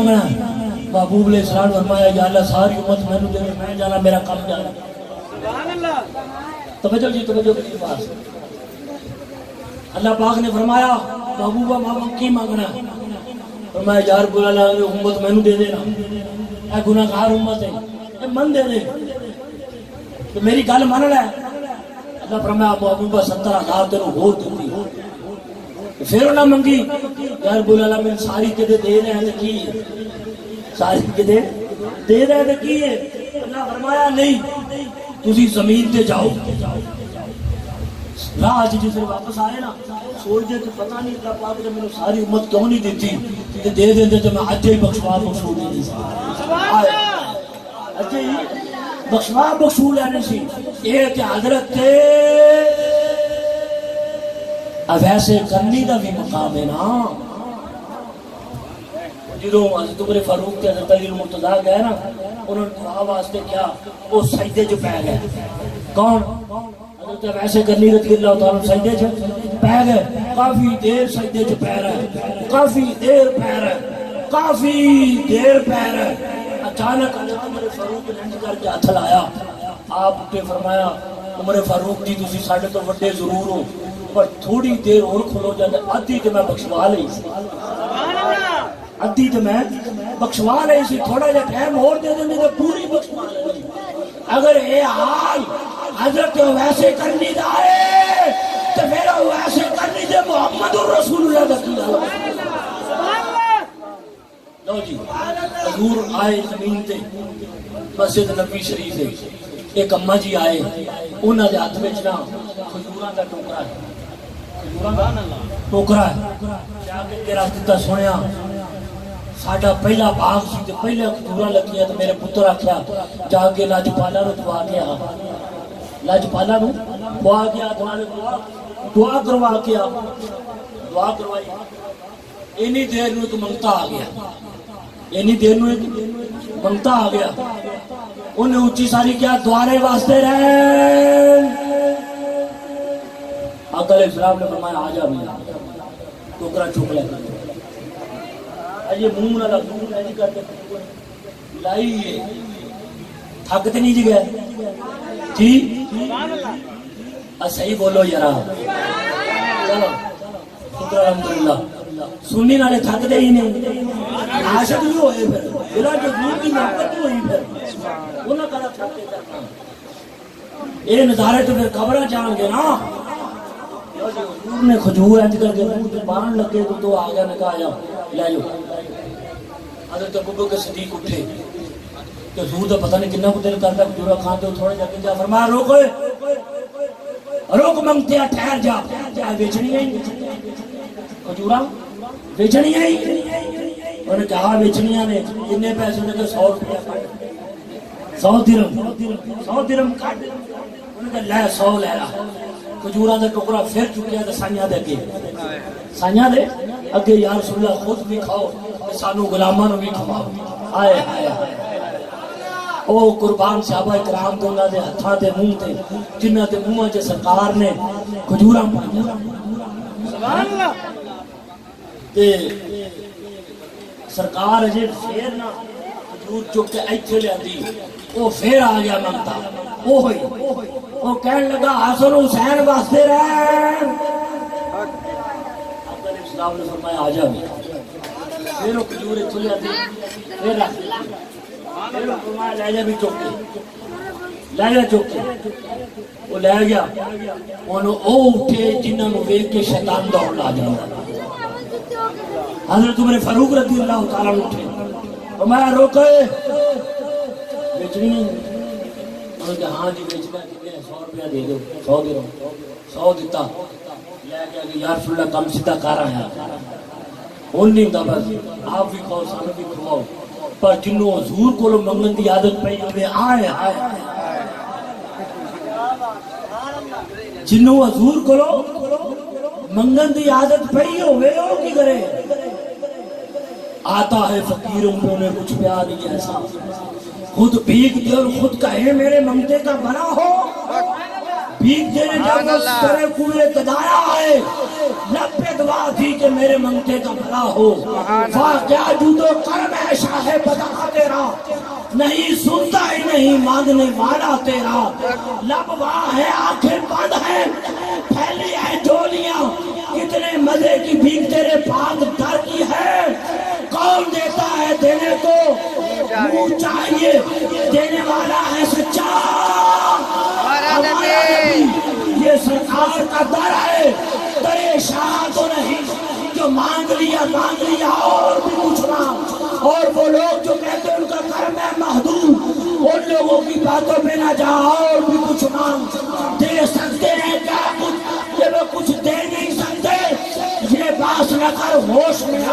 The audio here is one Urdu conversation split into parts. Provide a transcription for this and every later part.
محبوب علیہ السلام نے فرمایا یا اللہ ساری امت مینوں دے میں جانا میرا کام جانا سبحان اللہ توجہ جی توجہ کی بات اللہ پاک نے فرمایا محبوبہ محمد کی مانگنا فرمایا یا رب العالمین امت مینوں دے دینا اے گناہگار امت ہے اے من دے دے تو میری گل مان لے اللہ فرمایا محبوبہ 70,000 تینوں ہو دیتی پھر انہاں منگی یا رب العالمین ساری کدے دے رہے ہیں کی ساری کدے دے رہے ہیں کی ہے اللہ فرمایا نہیں تسی زمین تے جاؤ راہ جس نے واپس آئے نا سوچ دے کہ پتہ نہیں اللہ پاک نے میں ساری امت کیوں نہیں دیتی کہ دے دیندے تو میں اجے ہی بخشوا بخشو نہیں سبحان اللہ اجے ہی بخشوا بخشو لینے سی اے کہ حضرت تے اب ایسے کرنی دا بھی مقام ہے نا جدوں حضرت عمر فاروق تے حضرت علی المرتضیٰ گئے نا انہوں نے دعا واسطے کیا وہ سجدے جو پہ گئے کون حضرت ویسے کرنی رضی اللہ تعالیٰ سجدے جو پہ گئے کافی دیر سجدے جو پہ رہے کافی دیر پہ رہے کافی دیر پہ رہے اچانک حضرت عمر فاروق نے ہنج کر کے ہاتھ لایا آپ نے فرمایا عمر فاروق جی تسی ساڈے تو وڈے ضرور ہو پر تھوڑی دیر اور کھلو جاندے ادھی تے میں بخشوا لئی ادھی تے میں بخشوا لئی سی تھوڑا جا ٹائم اور دے دیں تے پوری بخشوا لئی اگر اے حال حضرت ویسے کرنی دا ہے تے میرا ویسے کرنی دے محمد رسول اللہ دا کی لو جی حضور آئے زمین تے مسجد نبی شریف ہے ایک اماں جی آئے انہاں دے ہاتھ وچ نا کھجوراں دا ٹوکرا ہے ٹوکرا ہے جا کے تیرا دیتا سنیا ساڈا پہلا باغ سی تے پہلے کھجوراں لگیاں تے میرے پتر آکھیا جا کے لاجپالا نوں دعا کے آ لاجپالا نوں دعا کے آ دعا کروا کے آ دعا کروائی اینی دیر نوں تو منگتا آ گیا اینی دیر نوں منگتا آ گیا انہیں اونچی ساری کیا دوارے واسطے رہے آقا علیہ السلام نے فرمایا آجا بھی ٹوکرا چک لے یہ منہ نہ لگ منہ نہیں کرتے لائی ہے تھکتے نہیں جی گئے جی صحیح بولو یارا چلو شکر الحمدللہ سنی نالے تھکتے ہی نہیں عاشق بھی ہوئے پھر بلا جو دور کی محبت ہوئی پھر انہاں کہا تھکتے کرنا یہ نظارے تو پھر قبرہ جان گے نا حضور نے کھجور انج کر کے منہ تے بان لگے تو آ گیا نے کہا جا لے جاؤ حضرت ابوبکر صدیق اٹھے کہ حضور دا پتہ نہیں کتنا کو دل کرتا کھجورا کھان دے تھوڑے جا کے جا فرمایا روک منگتے ٹھہر جا بیچنی ہے کھجورا بیچنی ہے انہوں نے کہا بیچنیاں نے کتنے پیسے نے کہ 100 روپیہ کٹ 100 درہم کٹ انہوں نے کہا لے 100 لے رہا کھجوراں دا ٹکڑا پھر چکیا تے سائیاں دے اگے یا رسول اللہ خود بھی کھاؤ تے سانو غلاماں نوں بھی کھواؤ آئے ہائے او قربان صحابہ کرام تے انہاں دے ہتھاں تے منہ تے جنہاں تے منہاں چ سرکار نے کھجوراں سبحان اللہ تے سرکار جے پھر نہ کھجور چک کے ایتھے لیاندی او پھر آ گیا منگتا او ہوئی وہ کہنے لگا حسن حسین واسطے رہے آقا علیہ السلام نے فرمایا آجا بھی پھر وہ کھجور چلے آتی پھر رکھ پھر وہ فرمایا لے جا بھی چوکے لے جا چوکے وہ لے گیا انہوں او اٹھے جنہوں نے ویک کے شیطان دوڑ لا جانا حضرت عمر فاروق رضی اللہ تعالیٰ اٹھے فرمایا روکے بیچنی نہیں انہوں نے کہا ہاں جی بیچنا کتنے 100 روپیہ دے دو 100 درہم 100 دیتا لے گیا کہ یا رسول اللہ کم سیدھا کر آیا ہون نہیں ہوتا بس آپ بھی کھاؤ سانو بھی کھواؤ پر جنوں حضور کو منگن دی عادت پئی ہوئے آئے جنوں حضور کو منگن دی عادت پئی ہوئے ہو کی کرے آتا ہے فقیروں میں انہیں کچھ پیار نہیں ایسا خود بھیگ دے اور خود کہے میرے منگتے کا بنا ہو بھیگ دینے جب اس طرح کوئے تدایا ہے لب پہ دعا تھی کہ میرے منگتے کا بھلا ہو. واہ کیا جودو کرم ہے شاہ بدا تیرا, نہیں سنتا ہی نہیں مانگنے والا تیرا. لب واہ ہے آنکھیں بند ہیں پھیلی ہے جولیاں, کتنے مزے کی بھیک تیرے پاک در کی ہے. کون دیتا ہے دینے کو منہ چاہیے, دینے والا ہے سچا ہمارا نبی. یہ سرکار کا در ہے, درے شاہ تو نہیں جو مانگ لیا اور بھی کچھ مانگ. اور وہ لوگ جو کہتے ہیں ان کا کرم ہے محدود, ان لوگوں کی باتوں پہ نہ جا اور بھی کچھ مانگ. دے سکتے ہیں کیا کچھ, یہ وہ کچھ دے نہیں سکتے, یہ باس نہ کر ہوش میں آ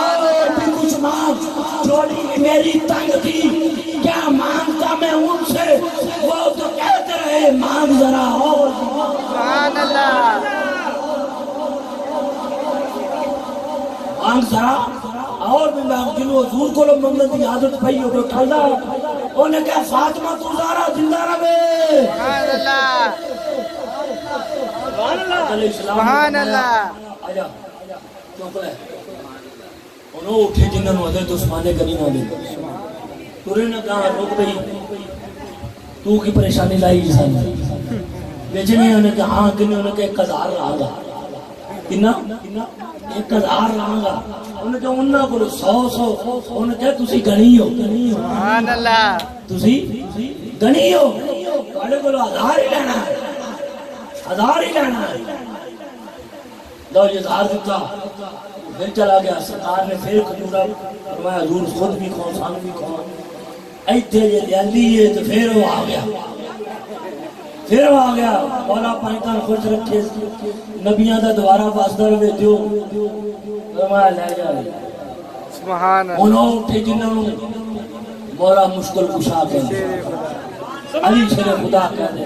اور بھی کچھ مانگ. چولی میری تنگ تھی کیا مانگتا میں ان سے, وہ تو کہتے رہے مانگ ذرا اور. سبحان اللہ. مانگ ذرا اور بھی مانگ. جنہوں حضور کو لوگ منگن کی عادت پئی ہو تو ٹھلدا, انہیں کہا فاطمہ تو زارا زندہ رہے. سبحان اللہ سبحان اللہ. آجا چوک لے انہوں اٹھے جنہوں نے حضرت عثمان غنی نہ دے تورے نے کہا روک بھئی تو کی پریشانی لائی جسانی بیچنے انہیں کہا ہاں کننے انہیں کہا 1000 رہا گا. کننا 1000 رہا گا. انہیں کہا انہاں کو 100 انہیں کہا تسی گنی ہو. سبحان اللہ. تسی گنی ہو, کالے کو 1000 ہی لینا ہے, 1000 ہی لینا ہے. لو یہ 1000 دیتا پھر چلا گیا. سرکار نے پھر کھجورا فرمایا حضور خود بھی کھاؤ سان بھی کھاؤ. ایتھے یہ لیالی ہے تو پھر وہ آ گیا, پھر وہ آ گیا. مولا پائنتان خوش رکھے نبیاں دا دوبارہ واسطہ رہے دیو فرمایا لے جا. سبحان اللہ. انہوں اٹھے جنہوں مولا مشکل کشا کہتے علی شیر خدا کہتے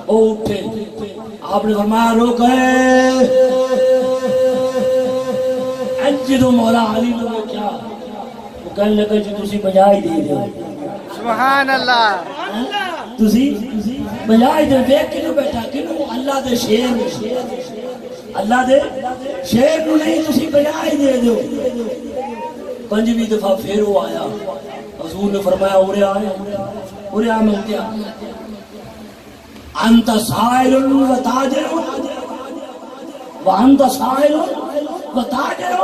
وہ اٹھے. آپ نے فرمایا روک ہے جدو مولا علی لوگے کیا وہ کہنے لگا جی تسی بجائی دے دے. سبحان اللہ. تسی بجائی دے دیکھ کنو بیٹھا کنو اللہ دے شیر, اللہ دے شیر نو نہیں تسی بجائی دے دو. 5ویں دفعہ پھر وہ آیا. حضور نے فرمایا اورے آ ملتیا انت سائل و تاجر وانت سائل و تاجر,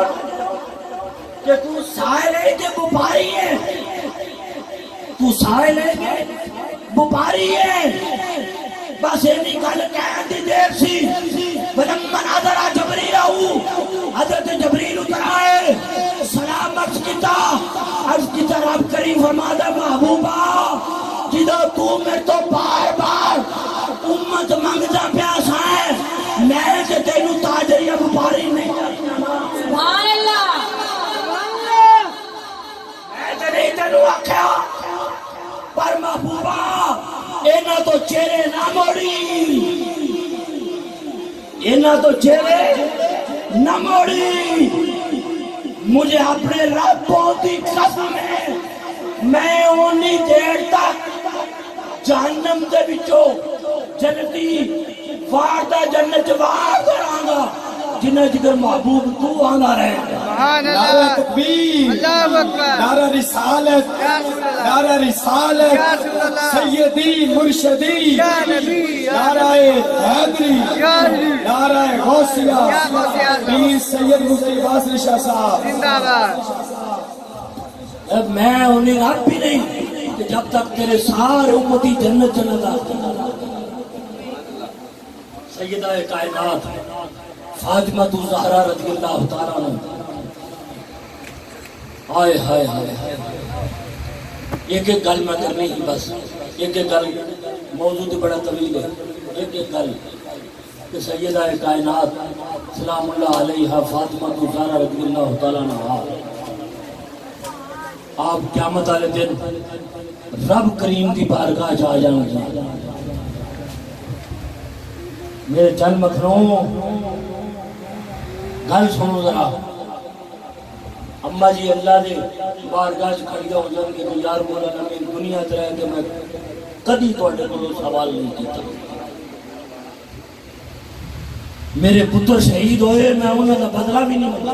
کہ تو سائل ہے کہ بپاری ہے, تو سائل ہے کہ بپاری ہے. بس اینی گل کہن دی دیر سی. فلمن حضر جبریل حضرت جبریل اتر آئے, سلام عرض کیتا رب کریم فرماتا محبوبہ جدو تو میرے تو بار بار امت منگتا پیاسا ہے, میں کہ تینو تاجر یا بپاری نہیں. سبحان اللہ. میں تو نہیں تینو آکھیا پر محبوبہ اینا تو چہرے نہ موڑی, اینا تو چہرے نہ موڑی. مجھے اپنے ربوں کی قسم ہے میں اونی دیر تک جہنم دے بچو جنتی واردا جنت وار کراں گا جنہ جگر محبوب تو آنا رہے. نعرہ تکبیر, اللہ اکبر, نعرہ رسالت, نعرہ رسالت, سیدی مرشدی, نعرہ حیدری, نعرہ غوثیہ, پیر سید مفتی واصل شاہ صاحب زندہ باد. اب میں انہیں رب بھی نہیں کہ جب تک تیرے سارے امتی جنت جنت آتا. سیدہ کائنات فاطمہ الزہرا رضی اللہ تعالیٰ عنہ, آئے ہائے ہائے ہائے. ایک ایک گل میں کرنی ہی بس, ایک ایک گل موضوع تو بڑا طویل ہے. ایک ایک گل کہ سیدہ کائنات سلام اللہ علیہ فاطمہ الزہرا رضی اللہ تعالیٰ عنہ آپ قیامت والے دن رب کریم کی بارگاہ جا جاؤں گے. میرے چند مکھنوں گل سنو ذرا. اما جی اللہ دے بارگاہ کھڑی ہو جان کے کہ یار مولانا میں دنیا تے رہ کے میں کدی تواڈے کولوں سوال نہیں کیتا. میرے پتر شہید ہوئے میں انہوں کا بدلہ بھی نہیں منگا